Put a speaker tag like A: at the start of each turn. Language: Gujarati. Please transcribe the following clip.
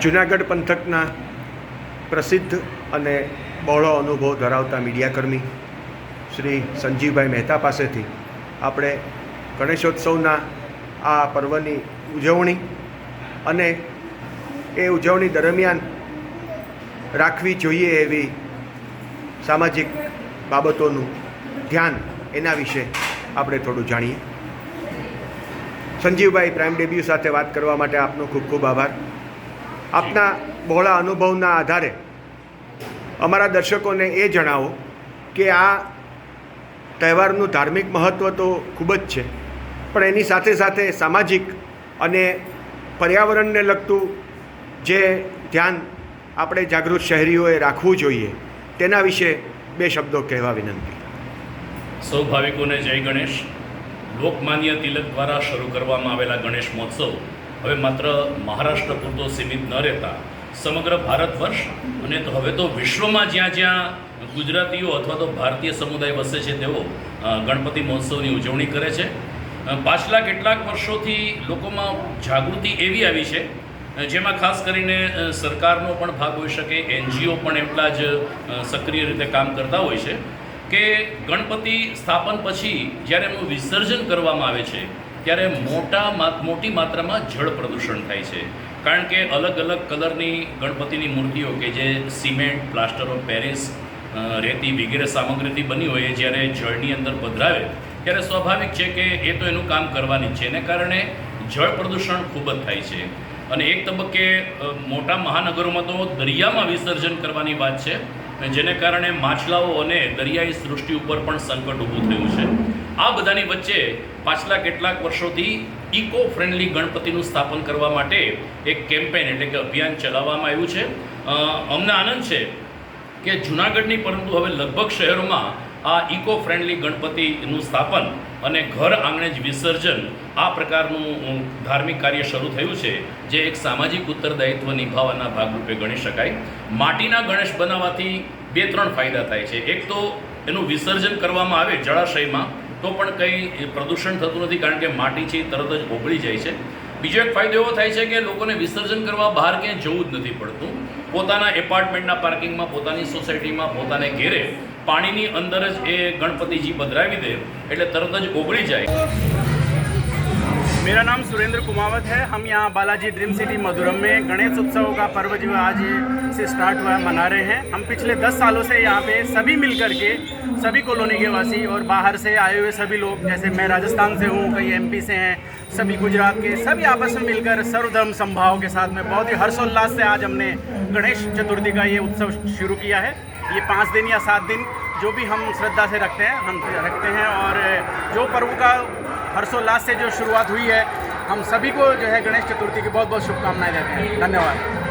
A: જૂનાગઢ પંથકના પ્રસિદ્ધ અને બહોળો અનુભવ ધરાવતા મીડિયાકર્મી શ્રી સંજીવભાઈ મહેતા પાસેથી આપણે ગણેશોત્સવના આ પર્વની ઉજવણી અને એ ઉજવણી દરમિયાન રાખવી જોઈએ એવી સામાજિક બાબતોનું ધ્યાન એના વિશે આપણે થોડું જાણીએ. સંજીવભાઈ, પ્રાઇમ ડેબ્યુ સાથે વાત કરવા માટે આપનો ખૂબ ખૂબ આભાર. આપના બહોળા અનુભવના આધારે અમારા દર્શકોને એ જણાવો કે આ તહેવારનું ધાર્મિક મહત્ત્વ તો ખૂબ જ છે, પણ એની સાથે સાથે સામાજિક અને પર્યાવરણને લગતું જે ધ્યાન આપણે જાગૃત શહેરીઓએ રાખવું જોઈએ તેના વિશે બે શબ્દો કહેવા વિનંતી.
B: સૌ ભાવિકોને જય ગણેશ. લોકમાન્ય તિલક દ્વારા શરૂ કરવામાં આવેલા ગણેશ મહોત્સવ હવે માત્ર મહારાષ્ટ્ર પૂરતો સીમિત ન રહેતા સમગ્ર ભારત વર્ષ અને તો હવે તો વિશ્વમાં જ્યાં જ્યાં ગુજરાતીઓ અથવા તો ભારતીય સમુદાય વસે છે તેઓ ગણપતિ મહોત્સવની ઉજવણી કરે છે. પાછલા કેટલાક વર્ષોથી લોકોમાં જાગૃતિ એવી આવી છે જેમાં ખાસ કરીને સરકારનો પણ ભાગ હોઈ શકે, NGO પણ એટલા જ સક્રિય રીતે કામ કરતા હોય છે કે ગણપતિ સ્થાપન પછી જ્યારે એનું વિસર્જન કરવામાં આવે છે ત્યારે મોટી માત્રામાં જળ પ્રદૂષણ થાય છે. કારણ કે અલગ અલગ કલરની ગણપતિની મૂર્તિઓ કે જે સિમેન્ટ, પ્લાસ્ટર ઓફ પેરિસ, રેતી વગેરે સામગ્રીથી બની હોય એ જ્યારે જળની અંદર પધરાવે ત્યારે સ્વાભાવિક છે કે એ તો એનું કામ કરવાની જ છે. એને કારણે જળ પ્રદૂષણ ખૂબ જ થાય છે અને એક તબક્કે મોટા મહાનગરોમાં તો દરિયામાં વિસર્જન કરવાની વાત છે, જેને કારણે માછલાઓ અને દરિયાઈ સૃષ્ટિ ઉપર પણ સંકટ ઊભું થયું છે. આ બધાની વચ્ચે પાછલા કેટલાક વર્ષોથી ઇકો ફ્રેન્ડલી ગણપતિનું સ્થાપન કરવા માટે એક કેમ્પેન એટલે કે અભિયાન ચલાવવામાં આવ્યું છે. અમને આનંદ છે કે જૂનાગઢની પરંતુ હવે લગભગ શહેરોમાં આ ઇકો ફ્રેન્ડલી ગણપતિનું સ્થાપન અને ઘર આંગણે જ વિસર્જન આ પ્રકારનું ધાર્મિક કાર્ય શરૂ થયું છે, જે એક સામાજિક ઉત્તરદાયિત્વ નિભાવવાના ભાગરૂપે ગણી શકાય. માટીના ગણેશ બનાવવાથી 2-3 ફાયદા થાય છે. એક તો એનું વિસર્જન કરવામાં આવે જળાશયમાં તો પણ કંઈ પ્રદૂષણ થતું નથી, કારણ કે માટી છે તરત જ ઓગળી જાય છે. બીજો એક ફાયદો એવો થાય છે કે લોકોને વિસર્જન કરવા બહાર ક્યાંય જવું જ નથી પડતું. પોતાના એપાર્ટમેન્ટના પાર્કિંગમાં, પોતાની સોસાયટીમાં, પોતાને ઘેરે પાણીની અંદર જ એ ગણપતિજી પધરાવી દે એટલે તરત જ ઓગળી જાય.
C: मेरा नाम सुरेंद्र कुमावत है. हम यहाँ बालाजी ड्रीम सिटी मधुरम में गणेश उत्सव का पर्व जो आज से स्टार्ट हुआ है मना रहे हैं. हम पिछले 10 सालों से यहाँ पे सभी मिलकर के सभी कॉलोनी के वासी और बाहर से आए हुए सभी लोग, जैसे मैं राजस्थान से हूँ, कई MP से हैं, सभी गुजरात के, सभी आपस में मिलकर सर्वधर्म समभाव के साथ में बहुत ही हर्षोल्लास से आज हमने गणेश चतुर्थी का ये उत्सव शुरू किया है. ये 5 दिन या 7 दिन जो भी हम श्रद्धा से रखते हैं हम रखते हैं और जो पर्व का हर्षोल्लास से जो शुरुआत हुई है, हम सभी को जो है गणेश चतुर्थी की बहुत बहुत शुभकामनाएं देते हैं. धन्यवाद.